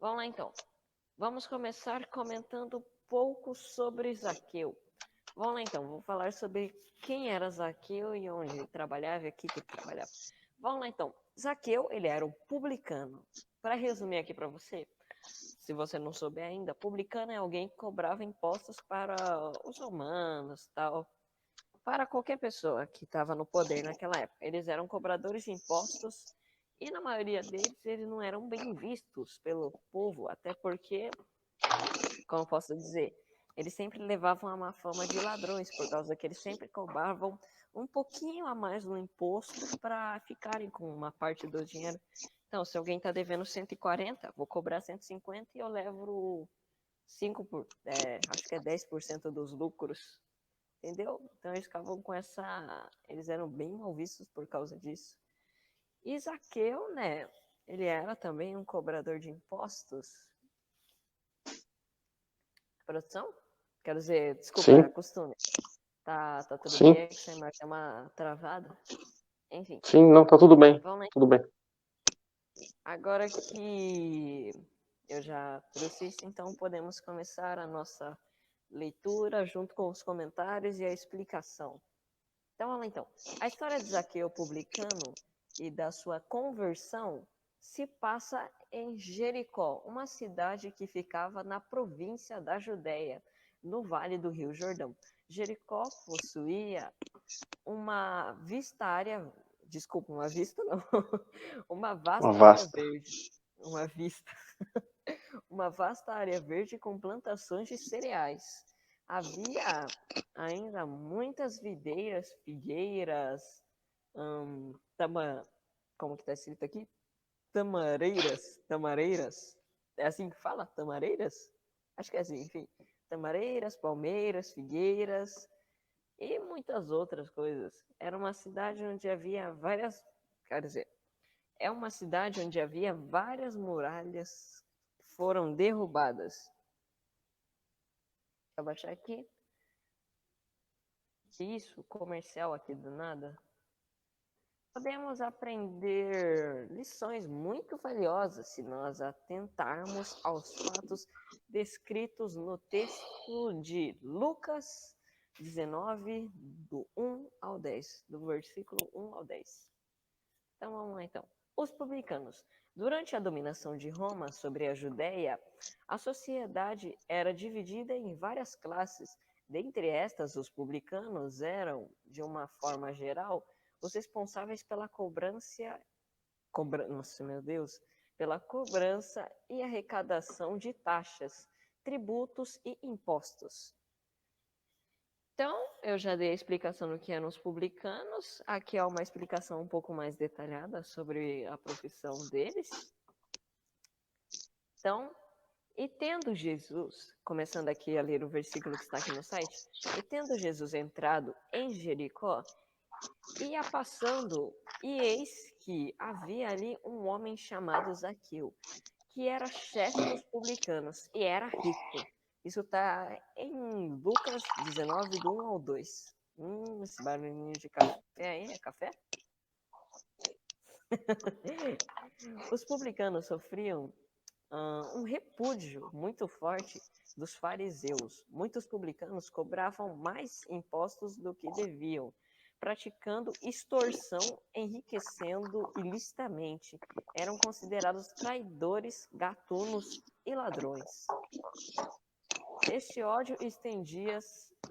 Vamos lá então. Vamos começar comentando um pouco sobre Zaqueu. Vamos lá então, vou falar sobre quem era Zaqueu e onde ele trabalhava e aqui que ele trabalhava. Vamos lá então. Zaqueu, ele era um publicano. Para resumir aqui para você, se você não souber ainda, publicano é alguém que cobrava impostos para os romanos, tal, para qualquer pessoa que estava no poder naquela época. Eles eram cobradores de impostos e na maioria deles eles não eram bem vistos pelo povo, até porque, como posso dizer, eles sempre levavam a má fama de ladrões, por causa que eles sempre cobravam um pouquinho a mais no imposto para ficarem com uma parte do dinheiro. Então, se alguém está devendo 140, vou cobrar 150 e eu levo 10% dos lucros, entendeu? Então eles ficavam com essa... Eles eram bem mal vistos por causa disso. E Zaqueu, né, ele era também um cobrador de impostos. Produção? Quero dizer, desculpa, Sim, costume. Tá tudo sim, bem? É que essa imagem é uma travada. Enfim, sim, não, tá tudo bem, vamos lá. tudo bem. Agora que eu já trouxe isso, então podemos começar a nossa leitura junto com os comentários e a explicação. Então, vamos lá então. A história de Zaqueu publicano e da sua conversão se passa em Jericó, uma cidade que ficava na província da Judéia, no vale do Rio Jordão. Jericó possuía uma vista área, desculpa, uma vista não, uma Uma vasta área vasta. verde, uma vista, uma vasta área verde com plantações de cereais. Havia ainda muitas videiras, figueiras, como que está escrito aqui? Tamareiras, é assim que fala? Tamareiras? Acho que é assim, enfim. Tamareiras, palmeiras, figueiras e muitas outras coisas. Era uma cidade onde havia várias, quer dizer, é uma cidade onde havia várias muralhas que foram derrubadas. Deixa eu baixar aqui. Isso, comercial aqui do nada. Podemos aprender lições muito valiosas se nós atentarmos aos fatos descritos no texto de Lucas 19, do 1 ao 10, do versículo 1 ao 10. Então vamos lá então. Os publicanos. Durante a dominação de Roma sobre a Judéia, a sociedade era dividida em várias classes. Dentre estas, os publicanos eram, de uma forma geral, os responsáveis pela nossa, meu Deus, pela cobrança e arrecadação de taxas, tributos e impostos. Então, eu já dei a explicação do que eram os publicanos. Aqui é uma explicação um pouco mais detalhada sobre a profissão deles. Então, e tendo Jesus, começando aqui a ler o versículo que está aqui no site, e tendo Jesus entrado em Jericó, ia passando, e eis que havia ali um homem chamado Zaqueu, que era chefe dos publicanos e era rico. Isso está em Lucas 19, do 1 ao 2. Esse barulhinho de café aí, é café? Os publicanos sofriam um repúdio muito forte dos fariseus. Muitos publicanos cobravam mais impostos do que deviam, praticando extorsão, enriquecendo ilicitamente. Eram considerados traidores, gatunos e ladrões. Este ódio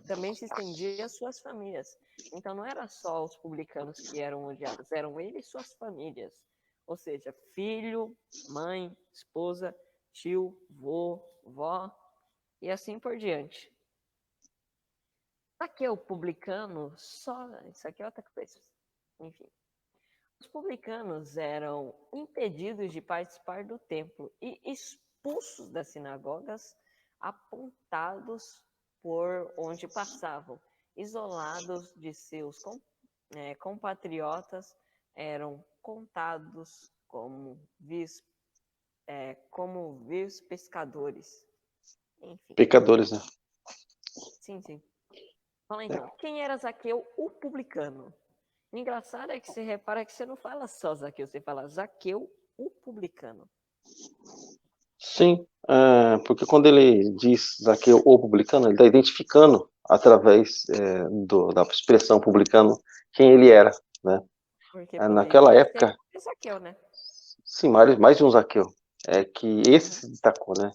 também se estendia às suas famílias. Então não era só os publicanos que eram odiados, eram eles e suas famílias. Ou seja, filho, mãe, esposa, tio, vô, vó e assim por diante. Aqui é o publicano, isso aqui é outra coisa. Enfim. Os publicanos eram impedidos de participar do templo e expulsos das sinagogas, apontados por onde passavam, isolados de seus compatriotas, eram contados como vis pescadores. Enfim, Pecadores, né? sim. Fala então, quem era Zaqueu, o publicano? O engraçado é que você repara que você não fala só Zaqueu, você fala Zaqueu, o publicano. Sim, porque quando ele diz Zaqueu ou publicano, ele está identificando através da expressão publicano quem ele era, né? Porque Naquela poderia ser época, qualquer Zaqueu, né? sim, mais de um Zaqueu. É que esse Uhum. se destacou, né?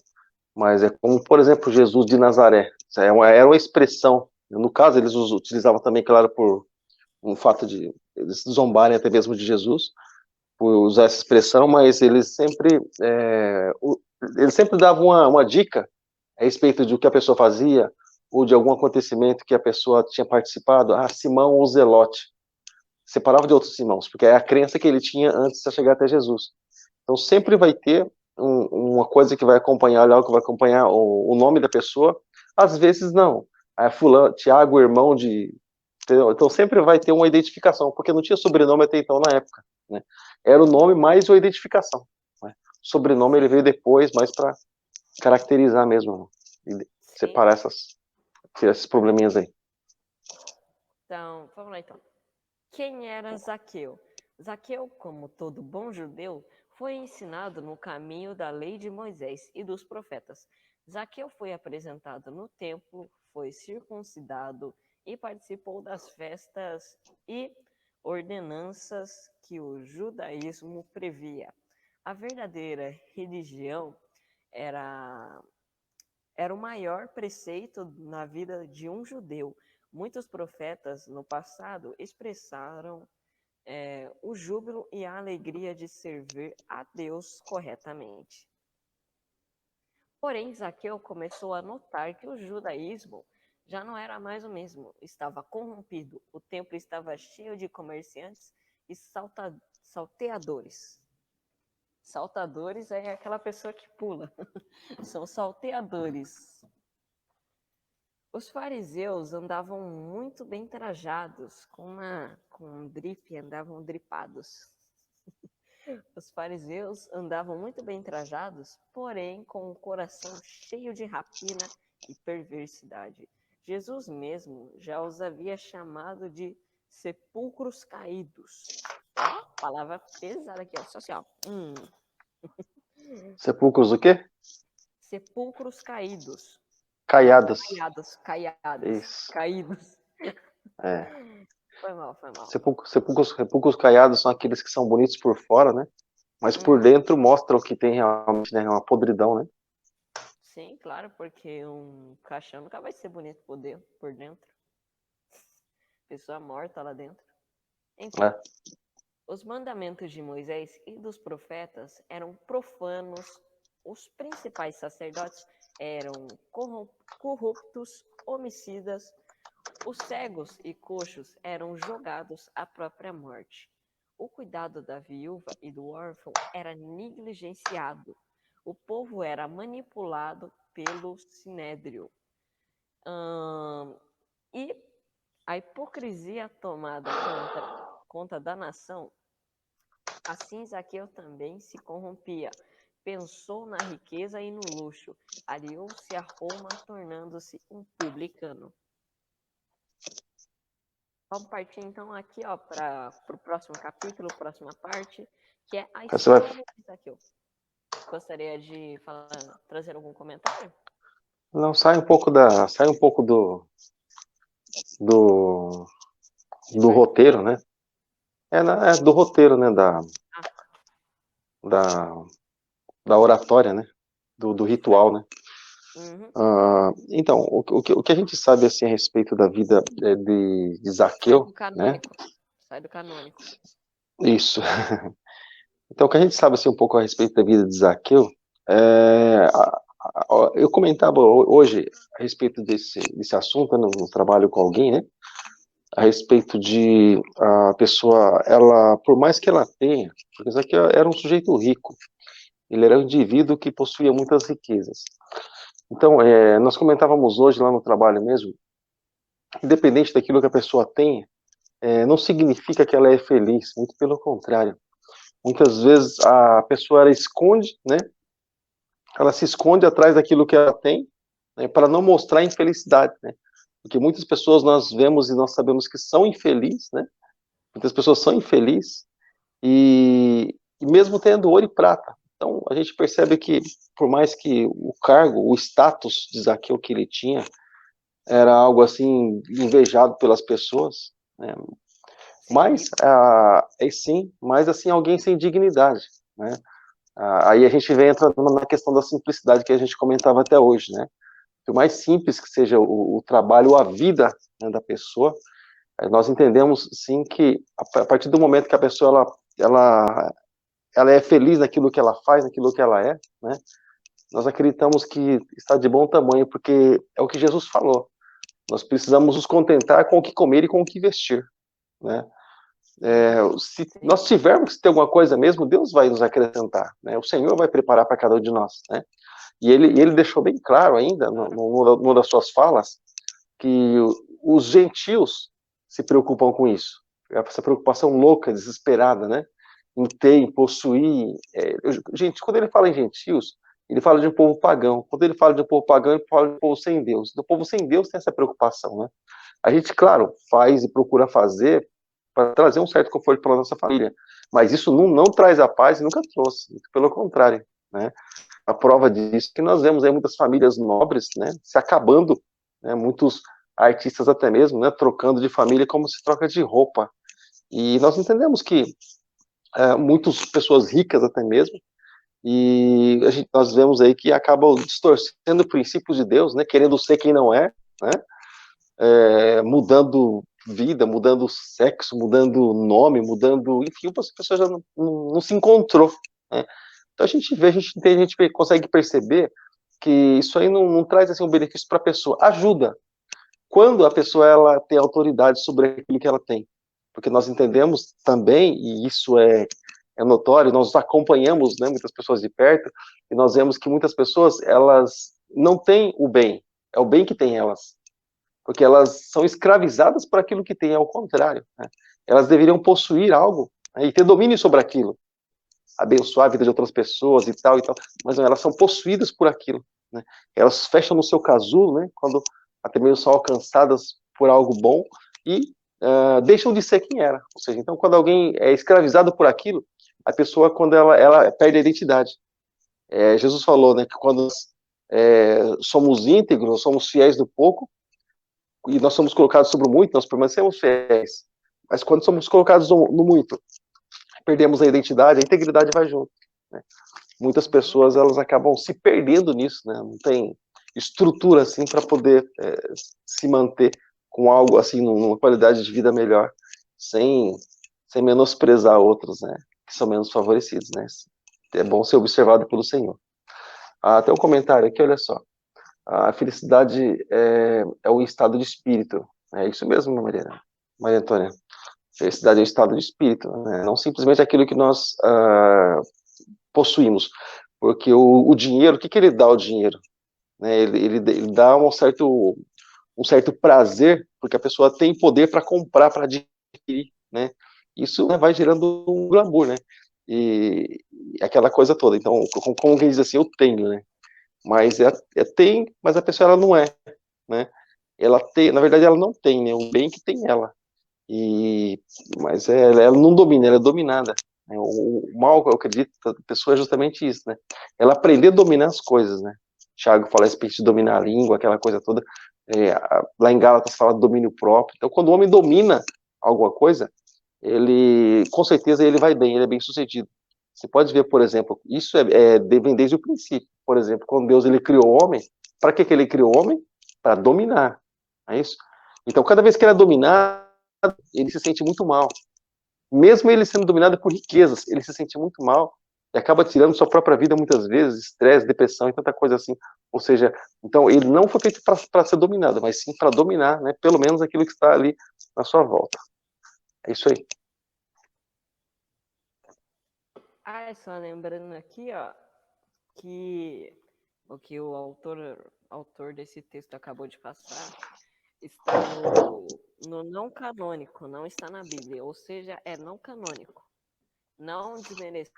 Mas é como, por exemplo, Jesus de Nazaré. Era uma expressão. No caso, eles utilizavam também, claro, por um fato de eles zombarem até mesmo de Jesus, por usar essa expressão, mas eles sempre davam uma dica a respeito de o que a pessoa fazia, ou de algum acontecimento que a pessoa tinha participado. Ah, Simão o Zelote. Separava de outros Simãos, porque é a crença que ele tinha antes de chegar até Jesus. Então sempre Sim, vai ter uma coisa que vai acompanhar, algo que vai acompanhar o nome da pessoa. Às vezes não. É fulano, Tiago, irmão de. Entendeu? Então sempre vai ter uma identificação, porque não tinha sobrenome até então na época. Né? Era o nome mais uma identificação. Né? O sobrenome ele veio depois, mais para caracterizar mesmo, né? E sim. separar esses probleminhas aí. Então, vamos lá então. Quem era Zaqueu? Zaqueu, como todo bom judeu, foi ensinado no caminho da lei de Moisés e dos profetas. Zaqueu foi apresentado no templo, foi circuncidado e participou das festas e ordenanças que o judaísmo previa. A verdadeira religião era era o maior preceito na vida de um judeu. Muitos profetas no passado expressaram o júbilo e a alegria de servir a Deus corretamente. Porém, Zaqueu começou a notar que o judaísmo já não era mais o mesmo, estava corrompido, o templo estava cheio de comerciantes e salteadores. Saltadores é aquela pessoa que pula, são salteadores. Os fariseus andavam muito bem trajados, com um dripe, andavam dripados. Os fariseus andavam muito bem trajados, porém com o coração cheio de rapina e perversidade. Jesus mesmo já os havia chamado de sepulcros caídos. Ó, palavra pesada aqui, ó, social. Sepulcros o quê? Sepulcros caídos. Não, Caiadas. caiados, Isso. caídos. É. Foi mal, foi mal. Sepulcros caiados são aqueles que são bonitos por fora, né? Mas por Uhum. dentro mostram que tem realmente, né, uma podridão, né? Sim, claro, porque um caixão nunca vai ser bonito por dentro. Pessoa morta lá dentro. Enfim, É. os mandamentos de Moisés e dos profetas eram profanos. Os principais sacerdotes eram corruptos, homicidas. Os cegos e coxos eram jogados à própria morte. O cuidado da viúva e do órfão era negligenciado. O povo era manipulado pelo sinédrio. E a hipocrisia tomada conta da nação, assim Zaqueu também se corrompia. Pensou na riqueza e no luxo. Aliou-se a Roma, tornando-se um publicano. Vamos partir então aqui para o próximo capítulo, próxima parte, que é a Você vai... história de Zaqueu. Gostaria de trazer algum comentário? Não, sai um pouco do, De do parte? roteiro, né? É do roteiro, né? Ah, Da, da oratória, né? Do ritual, né? uhum. Então, o que a gente sabe assim a respeito da vida de Sai Zaqueu, do né? canônico. Sai do canônico. Isso. Então, o que a gente sabe assim um pouco a respeito da vida de Zaqueu, é, eu comentava hoje a respeito desse assunto, né, no trabalho com alguém, né? A respeito de a pessoa, ela, por mais que ela tenha, porque Zaqueu era um sujeito rico, ele era um indivíduo que possuía muitas riquezas. Então, nós comentávamos hoje lá no trabalho mesmo, independente daquilo que a pessoa tenha, não significa que ela é feliz, muito pelo contrário. Muitas vezes a pessoa ela esconde, né? Ela se esconde atrás daquilo que ela tem, né, para não mostrar infelicidade, né? Porque muitas pessoas nós vemos e nós sabemos que são infelizes, né? Muitas pessoas são infelizes e mesmo tendo ouro e prata. Então, a gente percebe que, por mais que o cargo, o status de Zaqueu que ele tinha, era algo assim, invejado pelas pessoas, né? Ser Mas, rico. sim, mas assim, alguém sem dignidade, né? Aí a gente vem entrando na questão da simplicidade que a gente comentava até hoje, né? Por mais simples que seja o trabalho ou a vida, né, da pessoa, nós entendemos sim que a partir do momento que a pessoa ela é feliz naquilo que ela faz, naquilo que ela é, né? Nós acreditamos que está de bom tamanho, porque é o que Jesus falou. Nós precisamos nos contentar com o que comer e com o que vestir, né? Se Sim. nós tivermos que ter alguma coisa mesmo, Deus vai nos acrescentar, né? O Senhor vai preparar para cada um de nós, né? E ele deixou bem claro ainda, numa das suas falas, que os gentios se preocupam com isso. Essa preocupação louca, desesperada, né? Em ter, em possuir. Gente, quando ele fala em gentios, ele fala de um povo pagão. Quando ele fala de um povo pagão, ele fala de um povo sem Deus. O povo sem Deus tem essa preocupação, né? A gente, claro, faz e procura fazer para trazer um certo conforto para a nossa família. Mas isso não traz a paz e nunca trouxe. Pelo contrário, né? A prova disso é que nós vemos aí muitas famílias nobres, né, se acabando, né, muitos artistas até mesmo, né, trocando de família como se troca de roupa. E nós entendemos que muitas pessoas ricas até mesmo, e nós vemos aí que acabam distorcendo princípios de Deus, né, querendo ser quem não é, né, mudando vida, mudando sexo, mudando nome, mudando, enfim, a pessoa já não se encontrou, né. Então a gente vê, a gente consegue perceber que isso aí não traz assim um benefício para a pessoa, ajuda quando a pessoa ela tem autoridade sobre aquilo que ela tem, porque nós entendemos também, e isso é notório, nós acompanhamos, né, muitas pessoas de perto, e nós vemos que muitas pessoas elas não têm o bem, é o bem que tem elas, porque elas são escravizadas por aquilo que têm, ao contrário, né? Elas deveriam possuir algo, né, e ter domínio sobre aquilo, abençoar a vida de outras pessoas e tal, mas não, elas são possuídas por aquilo, né? Elas fecham no seu casulo, né, quando até mesmo são alcançadas por algo bom e deixam de ser quem era. Ou seja, então quando alguém é escravizado por aquilo, a pessoa, quando ela perde a identidade. Jesus falou, né, que quando somos íntegros, somos fiéis do pouco, e nós somos colocados sobre o muito, nós permanecemos fiéis. Mas quando somos colocados no muito, perdemos a identidade, a integridade vai junto, né? Muitas Uhum. pessoas elas acabam se perdendo nisso, né? Não tem estrutura assim para poder se manter com algo assim numa qualidade de vida melhor, sem menosprezar outros, né? Que são menos favorecidos, né? É bom ser observado pelo Senhor. Tem um comentário aqui, olha só. A felicidade é um estado de espírito. É isso mesmo, Maria Antônia. Felicidade é um estado de espírito, né? Não simplesmente aquilo que nós possuímos. Porque o dinheiro, o que ele dá ao dinheiro? Né? Ele dá um certo prazer, porque a pessoa tem poder para comprar, para adquirir, né? Isso, né, vai gerando um glamour, né? E aquela coisa toda. Então, como quem diz assim, eu tenho, né? Mas tem, mas a pessoa ela não é, né? Ela tem, na verdade ela não tem, né? O bem que tem ela. Mas ela não domina, ela é dominada. Né? O mal, eu acredito, da pessoa é justamente isso, né? Ela aprender a dominar as coisas, né? Tiago fala a respeito de dominar a língua, aquela coisa toda. Lá em Gálatas fala de domínio próprio. Então, quando o homem domina alguma coisa, ele, com certeza, ele vai bem, ele é bem sucedido. Você pode ver, por exemplo, isso vem desde o princípio. Por exemplo, quando Deus ele criou o homem, para que ele criou o homem? Para dominar. É isso? Então, cada vez que ele é dominado, ele se sente muito mal. Mesmo ele sendo dominado por riquezas, ele se sente muito mal e acaba tirando sua própria vida muitas vezes, estresse, depressão e tanta coisa assim. Ou seja, então ele não foi feito para ser dominado, mas sim para dominar, né, pelo menos aquilo que está ali na sua volta. É isso aí. Só lembrando aqui, ó, que o que o autor desse texto acabou de passar está no não canônico, não está na Bíblia, ou seja, é não canônico. Não desmerecendo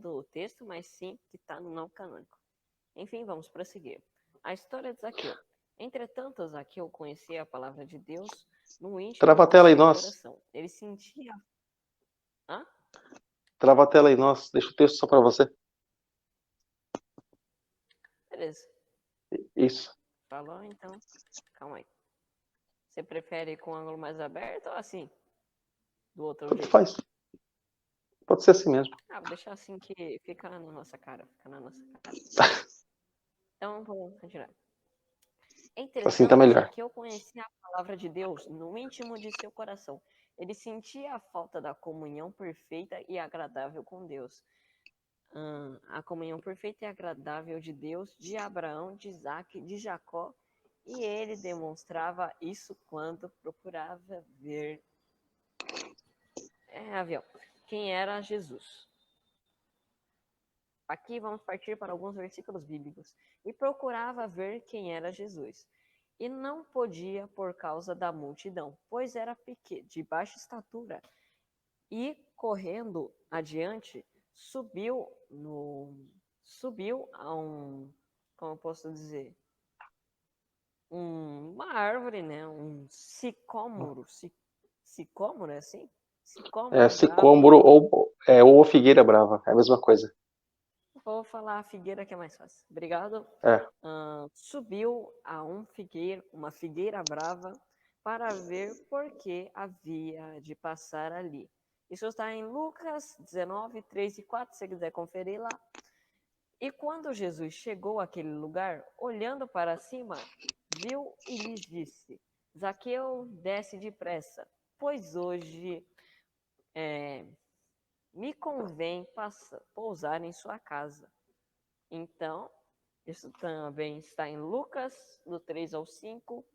o texto, mas sim que está no não canônico. Enfim, vamos prosseguir. A história de Zaqueu. Entretanto, Zaqueu conhecia a palavra de Deus no Trava íntimo a do tela aí, seu nós. coração. Ele sentia. Hã? Trava a tela aí, nós. Deixa o texto só para você. Beleza. Isso. Falou, então. Calma aí. Você prefere com o ângulo mais aberto ou assim? Do outro Tanto jeito? faz. Pode ser assim mesmo. Ah, vou deixar assim que fica na nossa cara. Fica na nossa cara. Então, vamos continuar. Assim tá Entretanto, melhor. Zaqueu conhecia a palavra de Deus no íntimo de seu coração. Ele sentia a falta da comunhão perfeita e agradável com Deus. A comunhão perfeita e agradável de Deus, de Abraão, de Isaac, de Jacó, e ele demonstrava isso quando procurava ver avião. Quem era Jesus? Aqui vamos partir para alguns versículos bíblicos. E procurava ver quem era Jesus. E não podia por causa da multidão, pois era pequeno, de baixa estatura. E correndo adiante, subiu a como eu posso dizer, uma árvore, né? Um sicômoro, sicômoro é assim? Sicômoro bravo. Sicômoro ou figueira brava. É a mesma coisa. Vou falar a figueira que é mais fácil. Obrigado. É. Subiu a uma figueira brava para ver por que havia de passar ali. Isso está em Lucas 19, 3 e 4, se você quiser conferir lá. E quando Jesus chegou àquele lugar, olhando para cima, viu e lhes disse: Zaqueu, desce depressa, pois hoje me convém pousar em sua casa. Então, isso também está em Lucas, do 3 ao 5.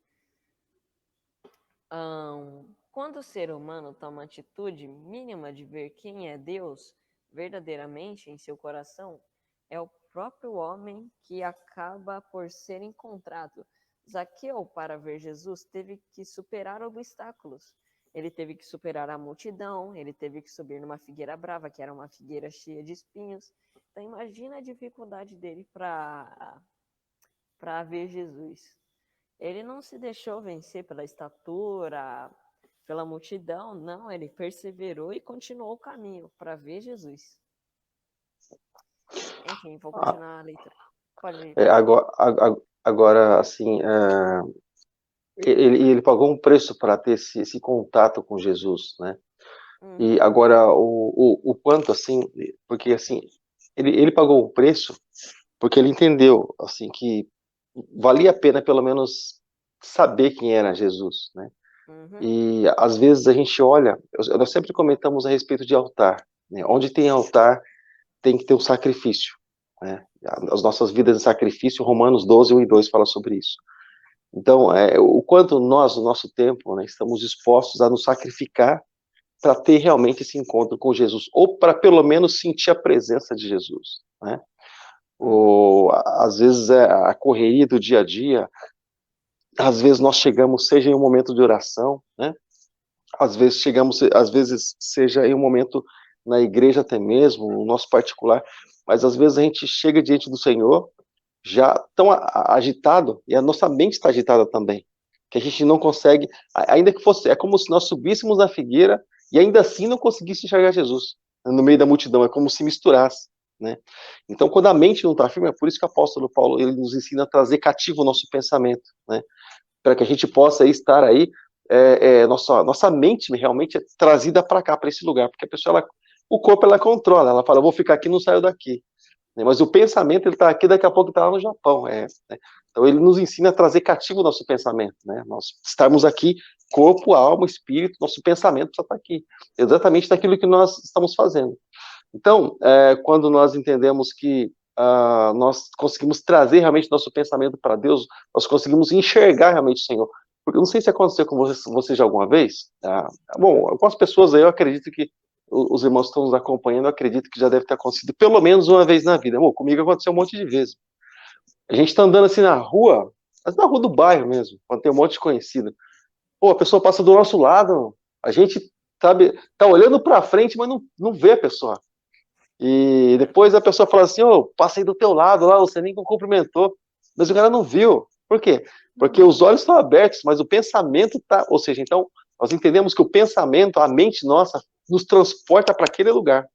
Quando o ser humano toma a atitude mínima de ver quem é Deus verdadeiramente em seu coração, é o próprio homem que acaba por ser encontrado. Zaqueu, para ver Jesus, teve que superar obstáculos. Ele teve que superar a multidão, ele teve que subir numa figueira brava, que era uma figueira cheia de espinhos. Então imagina a dificuldade dele para ver Jesus. Ele não se deixou vencer pela estatura, pela multidão, não, ele perseverou e continuou o caminho para ver Jesus. Enfim, vou continuar a leitura. Pode Agora, assim, ele pagou um preço para ter esse contato com Jesus, né? E agora, o quanto, assim, porque, assim, ele pagou o preço porque ele entendeu, assim, que valia a pena, pelo menos, saber quem era Jesus, né? E, às vezes, a gente olha, nós sempre comentamos a respeito de altar, né? Onde tem altar, tem que ter um sacrifício, né? As nossas vidas de sacrifício, Romanos 12, 1 e 2 fala sobre isso. Então, o quanto nós, no nosso tempo, né, estamos dispostos a nos sacrificar para ter realmente esse encontro com Jesus, ou para pelo menos sentir a presença de Jesus, né? Às vezes a correria do dia a dia, às vezes nós chegamos, seja em um momento de oração, né? Às vezes seja em um momento na igreja até mesmo, no nosso particular, mas às vezes a gente chega diante do Senhor já tão agitado, e a nossa mente está agitada também, que a gente não consegue, ainda que fosse, é como se nós subíssemos na figueira e ainda assim não conseguisse enxergar Jesus no meio da multidão, é como se misturasse, né? Então, quando a mente não está firme, é por isso que o apóstolo Paulo ele nos ensina a trazer cativo o nosso pensamento, né? Para que a gente possa estar aí, nossa mente realmente é trazida para cá, para esse lugar, porque a pessoa, o corpo ela controla, ela fala, eu vou ficar aqui, não saio daqui. Mas o pensamento, ele está aqui, daqui a pouco está lá no Japão. Né? Então, ele nos ensina a trazer cativo o nosso pensamento. Né? Nós estarmos aqui, corpo, alma, espírito, nosso pensamento precisa estar aqui. Exatamente daquilo que nós estamos fazendo. Então, quando nós entendemos que nós conseguimos trazer realmente nosso pensamento para Deus, nós conseguimos enxergar realmente o Senhor. Porque eu não sei se aconteceu com você já alguma vez. Bom, algumas pessoas aí, eu acredito que os irmãos que estão nos acompanhando, eu acredito que já deve ter acontecido pelo menos uma vez na vida. Bom, comigo aconteceu um monte de vezes. A gente está andando assim na rua, mas na rua do bairro mesmo, quando tem um monte de conhecido. Pô, a pessoa passa do nosso lado, a gente, sabe, tá olhando para frente, mas não vê a pessoa. E depois a pessoa fala assim, passei do teu lado lá, você nem cumprimentou. Mas o cara não viu. Por quê? Porque os olhos estão abertos, mas o pensamento está... Ou seja, então, nós entendemos que o pensamento, a mente nossa, nos transporta para aquele lugar.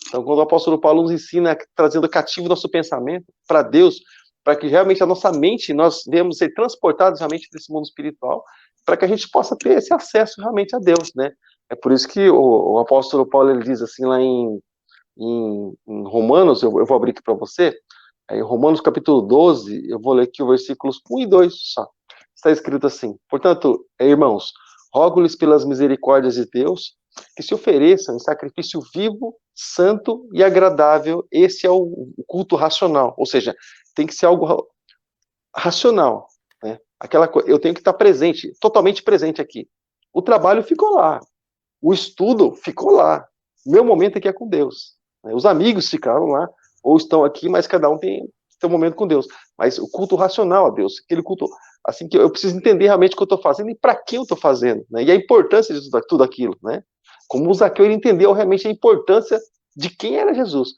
Então, quando o apóstolo Paulo nos ensina trazendo cativo nosso pensamento para Deus, para que realmente a nossa mente, nós devemos ser transportados realmente desse mundo espiritual, para que a gente possa ter esse acesso realmente a Deus, né? É por isso que o apóstolo Paulo, ele diz assim lá em Romanos, eu vou abrir aqui para você, em Romanos capítulo 12, eu vou ler aqui os versículos 1 e 2 só. Está escrito assim: portanto, irmãos, rogo-lhes pelas misericórdias de Deus que se ofereçam em sacrifício vivo, santo e agradável. Esse é o culto racional, ou seja, tem que ser algo racional, né? Eu tenho que estar presente, totalmente presente aqui. O trabalho ficou lá, o estudo ficou lá, meu momento aqui é com Deus, né? Os amigos ficaram lá, ou estão aqui, mas cada um tem seu momento com Deus. Mas o culto racional a Deus, aquele culto, assim, que eu preciso entender realmente o que eu estou fazendo e para que eu estou fazendo, né? E a importância de tudo aquilo, né? Como o Zaqueu, ele entendeu realmente a importância de quem era Jesus.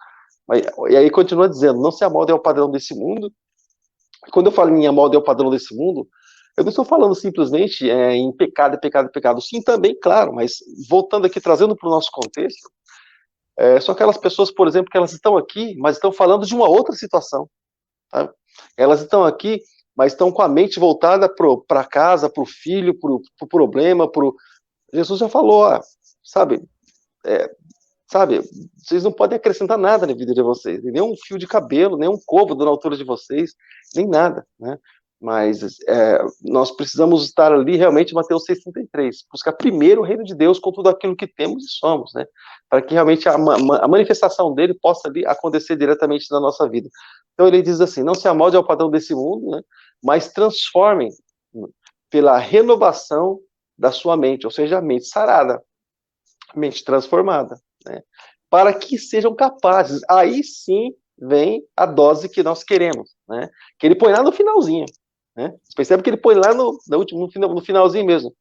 E aí continua dizendo: não se amolde ao padrão desse mundo. Quando eu falo em amolde ao padrão desse mundo, eu não estou falando simplesmente em pecado, pecado, pecado. Sim, também, claro, mas voltando aqui, trazendo para o nosso contexto, são aquelas pessoas, por exemplo, que elas estão aqui, mas estão falando de uma outra situação. Tá? Elas estão aqui, mas estão com a mente voltada para casa, para o filho, para o problema. Jesus já falou, sabe, sabe, vocês não podem acrescentar nada na vida de vocês, nem um fio de cabelo, nem um côvado na altura de vocês, nem nada, né? Mas nós precisamos estar ali realmente, Mateus 6,33, buscar primeiro o reino de Deus com tudo aquilo que temos e somos, né? Para que realmente a manifestação dele possa ali acontecer diretamente na nossa vida. Então ele diz assim: não se amolde ao padrão desse mundo, né? Mas transformem pela renovação da sua mente, ou seja, a mente sarada, a mente transformada, né? Para que sejam capazes, aí sim vem a dose que nós queremos, né? Que ele põe lá no finalzinho, né? Você percebe que ele põe lá no finalzinho mesmo.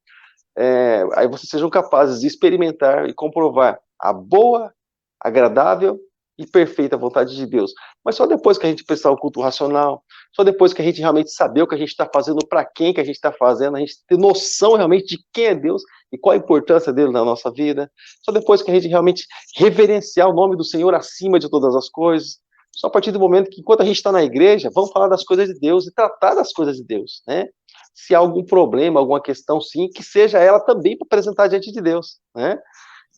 Aí vocês sejam capazes de experimentar e comprovar a boa, agradável e perfeita vontade de Deus. Mas só depois que a gente prestar o culto racional, só depois que a gente realmente saber o que a gente está fazendo, para quem que a gente está fazendo, a gente ter noção realmente de quem é Deus e qual a importância dele na nossa vida, só depois que a gente realmente reverenciar o nome do Senhor acima de todas as coisas, só a partir do momento que, enquanto a gente está na igreja, vamos falar das coisas de Deus e tratar das coisas de Deus, né? Se há algum problema, alguma questão, sim, que seja ela também para apresentar diante de Deus, né?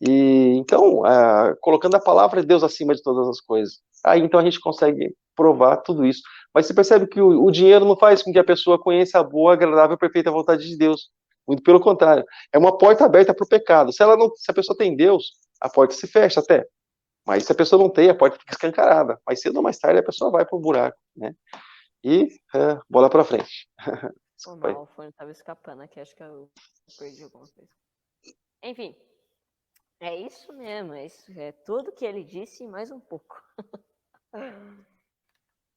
E então, colocando a palavra de Deus acima de todas as coisas, aí então a gente consegue provar tudo isso. Mas você percebe que o dinheiro não faz com que a pessoa conheça a boa, agradável e perfeita vontade de Deus. Muito pelo contrário, é uma porta aberta para o pecado. Se a pessoa tem Deus, a porta se fecha até. Mas se a pessoa não tem, a porta fica escancarada. Mais cedo ou mais tarde a pessoa vai para o buraco, né? E bola para frente. Foi mal, o fone estava escapando aqui, acho que eu perdi alguma coisa. Enfim, é isso mesmo, é tudo que ele disse e mais um pouco.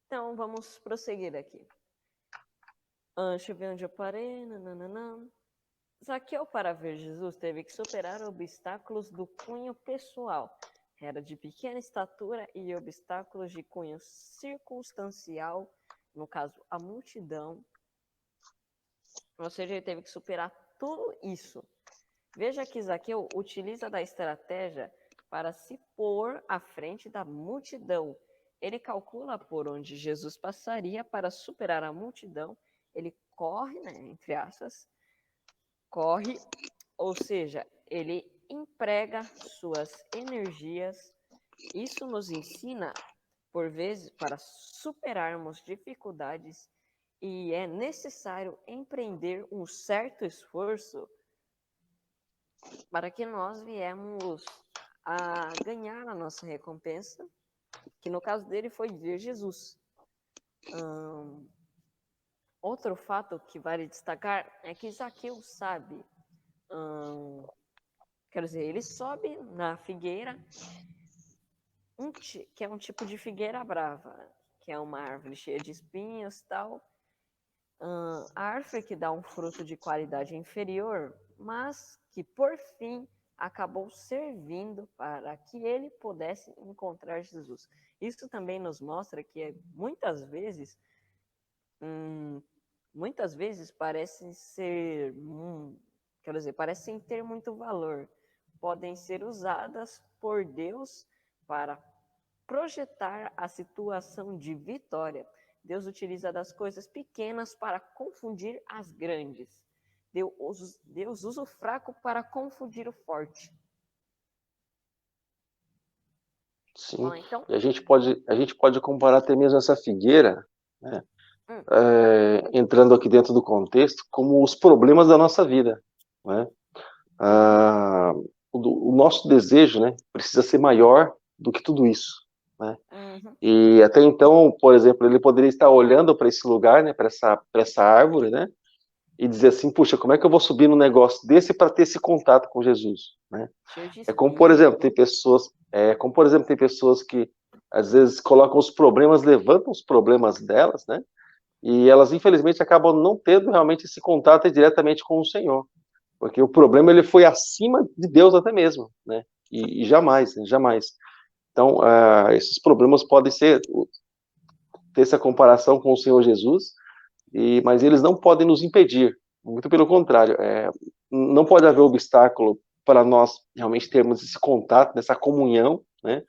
Então, vamos prosseguir aqui. Deixa eu ver onde eu parei. Nananana. Zaqueu, para ver Jesus, teve que superar obstáculos do cunho pessoal. Era de pequena estatura e obstáculos de cunho circunstancial, no caso, a multidão. Ou seja, ele teve que superar tudo isso. Veja que Zaqueu utiliza da estratégia para se pôr à frente da multidão. Ele calcula por onde Jesus passaria para superar a multidão. Ele corre, né, entre aspas, corre, ou seja, ele emprega suas energias. Isso nos ensina, por vezes, para superarmos dificuldades e é necessário empreender um certo esforço para que nós viemos a ganhar a nossa recompensa, que no caso dele foi ver Jesus. Outro fato que vale destacar é que Zaqueu sabe, quer dizer, ele sobe na figueira, que é um tipo de figueira brava, que é uma árvore cheia de espinhos e tal. A árvore que dá um fruto de qualidade inferior, mas que por fim acabou servindo para que ele pudesse encontrar Jesus. Isso também nos mostra que muitas vezes parecem ser, quer dizer, parecem ter muito valor, podem ser usadas por Deus para projetar a situação de vitória. Deus utiliza das coisas pequenas para confundir as grandes. Deus usa o fraco para confundir o forte. Sim. Bom, então, E a gente pode comparar até mesmo essa figueira, né, entrando aqui dentro do contexto, como os problemas da nossa vida, né? O nosso desejo, né, precisa ser maior do que tudo isso, né? E até então, por exemplo, ele poderia estar olhando para esse lugar, né, para essa árvore, né, e dizer assim, puxa, como é que eu vou subir num negócio desse para ter esse contato com Jesus, né? É como, por exemplo, tem pessoas que às vezes colocam os problemas, levantam os problemas delas, né? E elas infelizmente acabam não tendo realmente esse contato diretamente com o Senhor, porque o problema ele foi acima de Deus até mesmo, né? E jamais, né? Jamais. Então, esses problemas podem ter essa comparação com o Senhor Jesus, mas eles não podem nos impedir, muito pelo contrário, não pode haver obstáculo para nós realmente termos esse contato, essa comunhão, né?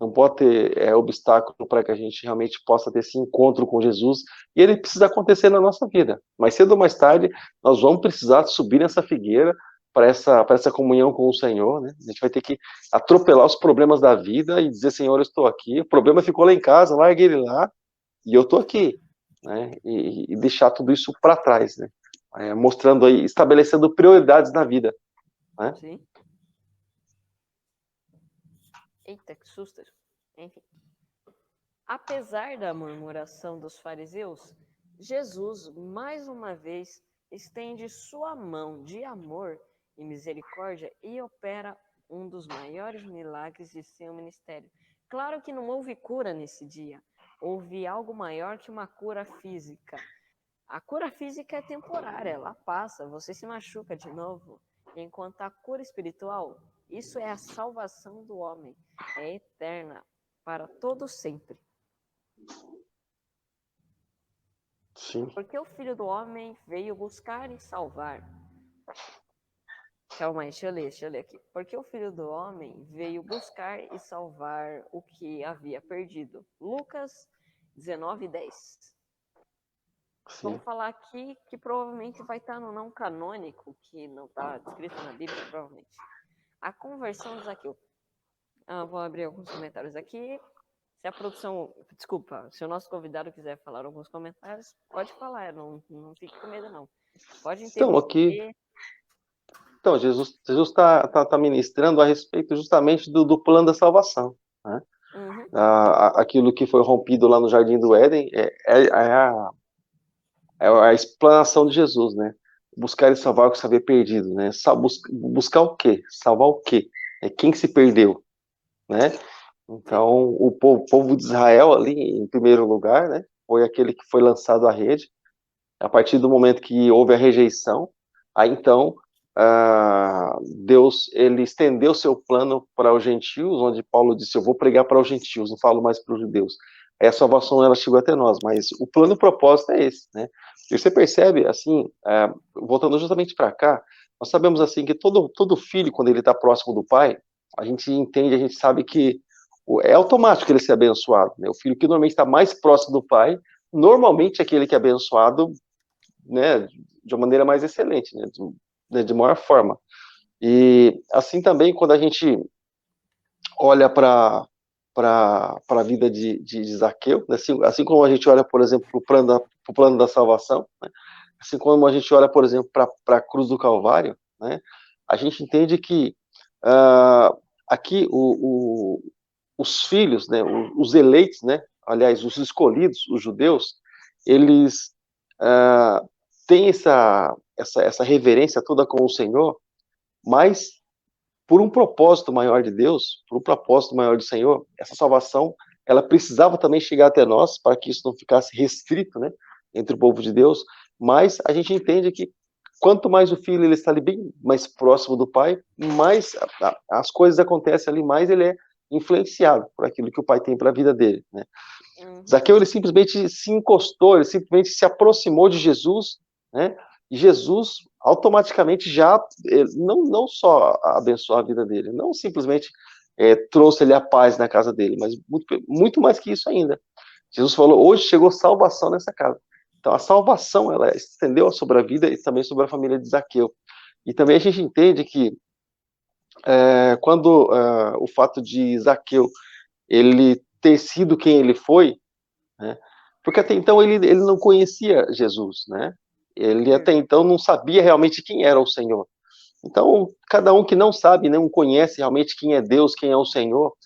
Não pode ter obstáculo para que a gente realmente possa ter esse encontro com Jesus, e ele precisa acontecer na nossa vida. Mais cedo ou mais tarde, nós vamos precisar subir nessa figueira para essa comunhão com o Senhor, né? A gente vai ter que atropelar os problemas da vida e dizer, Senhor, eu estou aqui, o problema ficou lá em casa, larguei ele lá, e eu estou aqui, né? E deixar tudo isso para trás, né? Mostrando aí, estabelecendo prioridades na vida, né? Sim. Eita, que susto. Enfim. Apesar da murmuração dos fariseus, Jesus, mais uma vez, estende sua mão de amor e misericórdia e opera um dos maiores milagres de seu ministério. Claro que não houve cura nesse dia. Houve algo maior que uma cura física. A cura física é temporária, ela passa, você se machuca de novo. Enquanto a cura espiritual, isso é a salvação do homem, é eterna, para todo sempre. Sim. Porque o Filho do Homem veio buscar e salvar. Calma aí, deixa eu ler aqui. Porque o Filho do Homem veio buscar e salvar o que havia perdido. Lucas 19:10. Sim. Vamos falar aqui que provavelmente vai estar no não canônico, que não está escrito na Bíblia, provavelmente. A conversão de Zaqueu. Vou abrir alguns comentários aqui. Se a produção, desculpa, se o nosso convidado quiser falar alguns comentários, pode falar, não fique com medo não. Pode interromper. Então, Jesus está ministrando a respeito justamente do plano da salvação, né? Aquilo que foi rompido lá no Jardim do Éden é a explanação de Jesus, né? Buscar e salvar o que se havia perdido, né? Buscar o quê? Salvar o quê? Quem se perdeu, né? Então, o povo de Israel ali, em primeiro lugar, né? Foi aquele que foi lançado à rede. A partir do momento que houve a rejeição, aí então Deus ele estendeu seu plano para os gentios, onde Paulo disse, eu vou pregar para os gentios, não falo mais para os judeus. Aí a salvação ela chegou até nós, mas o plano e o propósito é esse, né? E você percebe, assim, voltando justamente para cá, nós sabemos assim que todo filho, quando ele está próximo do pai, a gente entende, a gente sabe que é automático ele ser abençoado, né? O filho que normalmente está mais próximo do pai, normalmente aquele que é abençoado, né, de uma maneira mais excelente, né, de maior forma. E assim também, quando a gente olha para a vida de Zaqueu, né, assim como a gente olha, por exemplo, para o plano da salvação, né, assim como a gente olha, por exemplo, para a cruz do Calvário, né, a gente entende que aqui os filhos, né, os eleitos, né, aliás, os escolhidos, os judeus, eles têm essa reverência toda com o Senhor, mas por um propósito maior de Deus, por um propósito maior do Senhor, essa salvação, ela precisava também chegar até nós, para que isso não ficasse restrito, né, entre o povo de Deus, mas a gente entende que quanto mais o filho ele está ali bem mais próximo do pai, mais as coisas acontecem ali, mais ele é influenciado por aquilo que o pai tem para a vida dele, né? Zaqueu, ele simplesmente se encostou, ele simplesmente se aproximou de Jesus, né? E Jesus automaticamente já, não só abençoou a vida dele, não simplesmente trouxe ele a paz na casa dele, mas muito mais que isso ainda. Jesus falou, hoje chegou salvação nessa casa. Então a salvação, ela estendeu sobre a vida e também sobre a família de Zaqueu. E também a gente entende que quando o fato de Zaqueu ele ter sido quem ele foi, né, porque até então ele não conhecia Jesus, né? Ele até então não sabia realmente quem era o Senhor. Então, cada um que não sabe, não conhece realmente quem é Deus, quem é o Senhor,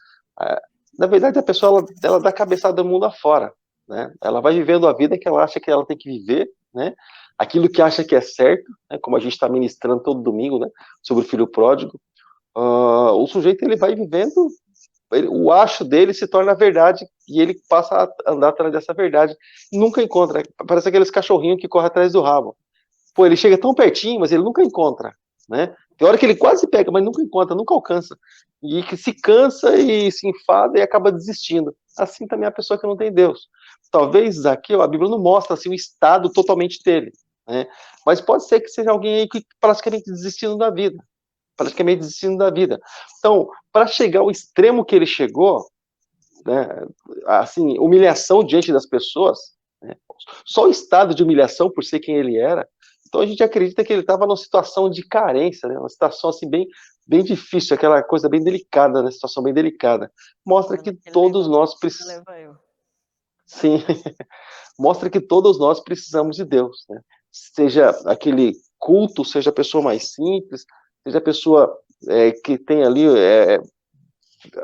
na verdade a pessoa ela dá cabeçada do mundo afora, né? Ela vai vivendo a vida que ela acha que ela tem que viver, né? Aquilo que acha que é certo, né? Como a gente está ministrando todo domingo, né? Sobre o filho pródigo, o sujeito ele vai vivendo, o acho dele se torna a verdade e ele passa a andar atrás dessa verdade. Nunca encontra. Parece aqueles cachorrinhos que correm atrás do rabo. Pô, ele chega tão pertinho, mas ele nunca encontra, né? Tem hora que ele quase pega, mas nunca encontra, nunca alcança. E que se cansa e se enfada e acaba desistindo. Assim também é a pessoa que não tem Deus. Talvez aqui, a Bíblia não mostra assim, o estado totalmente dele, né? Mas pode ser que seja alguém aí que praticamente desistindo da vida. Praticamente desistindo da vida. Então, para chegar ao extremo que ele chegou, né, assim, humilhação diante das pessoas, né, só o estado de humilhação por ser quem ele era, então a gente acredita que ele estava numa situação de carência, né, uma situação assim bem difícil, aquela coisa bem delicada, né, situação bem delicada. Mostra que todos nós precisamos. Sim, mostra que todos nós precisamos de Deus, né? Seja aquele culto, seja a pessoa mais simples, seja a pessoa que tem ali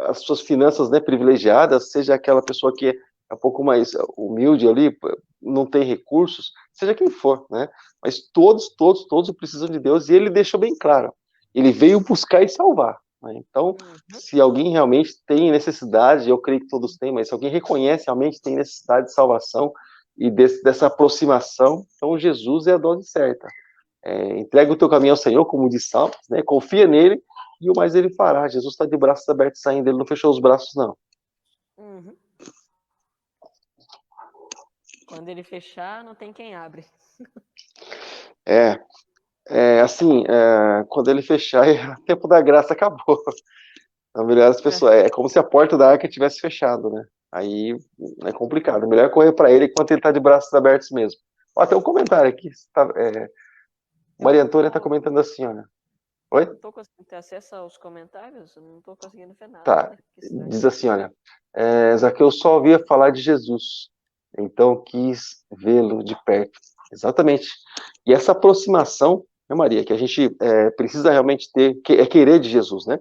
as suas finanças, né, privilegiadas, seja aquela pessoa que é um pouco mais humilde ali, não tem recursos, seja quem for, né? Mas todos precisam de Deus e ele deixou bem claro. Ele veio buscar e salvar, né? Então, se alguém realmente tem necessidade, eu creio que todos têm, mas se alguém reconhece realmente tem necessidade de salvação e dessa aproximação, então Jesus é a dose certa. Entrega o teu caminho ao Senhor, como diz Salmos, né? Confia nele e o mais ele fará. Jesus está de braços abertos saindo, ele não fechou os braços, não. Uhum. Quando ele fechar, não tem quem abre. Assim, quando ele fechar, o tempo da graça acabou. Então, melhor as pessoas, é como se a porta da arca tivesse fechado, né? Aí é complicado. É melhor correr para ele enquanto ele está de braços abertos mesmo. Ó, tem um comentário aqui. Maria Antônia está comentando assim, olha. Oi? Não estou conseguindo ter acesso aos comentários, não estou conseguindo ver nada. Tá. Né? Diz assim, olha. Zaqueu só ouvia falar de Jesus, então quis vê-lo de perto. Exatamente. E essa aproximação, né, Maria, que a gente precisa realmente ter, é querer de Jesus, né?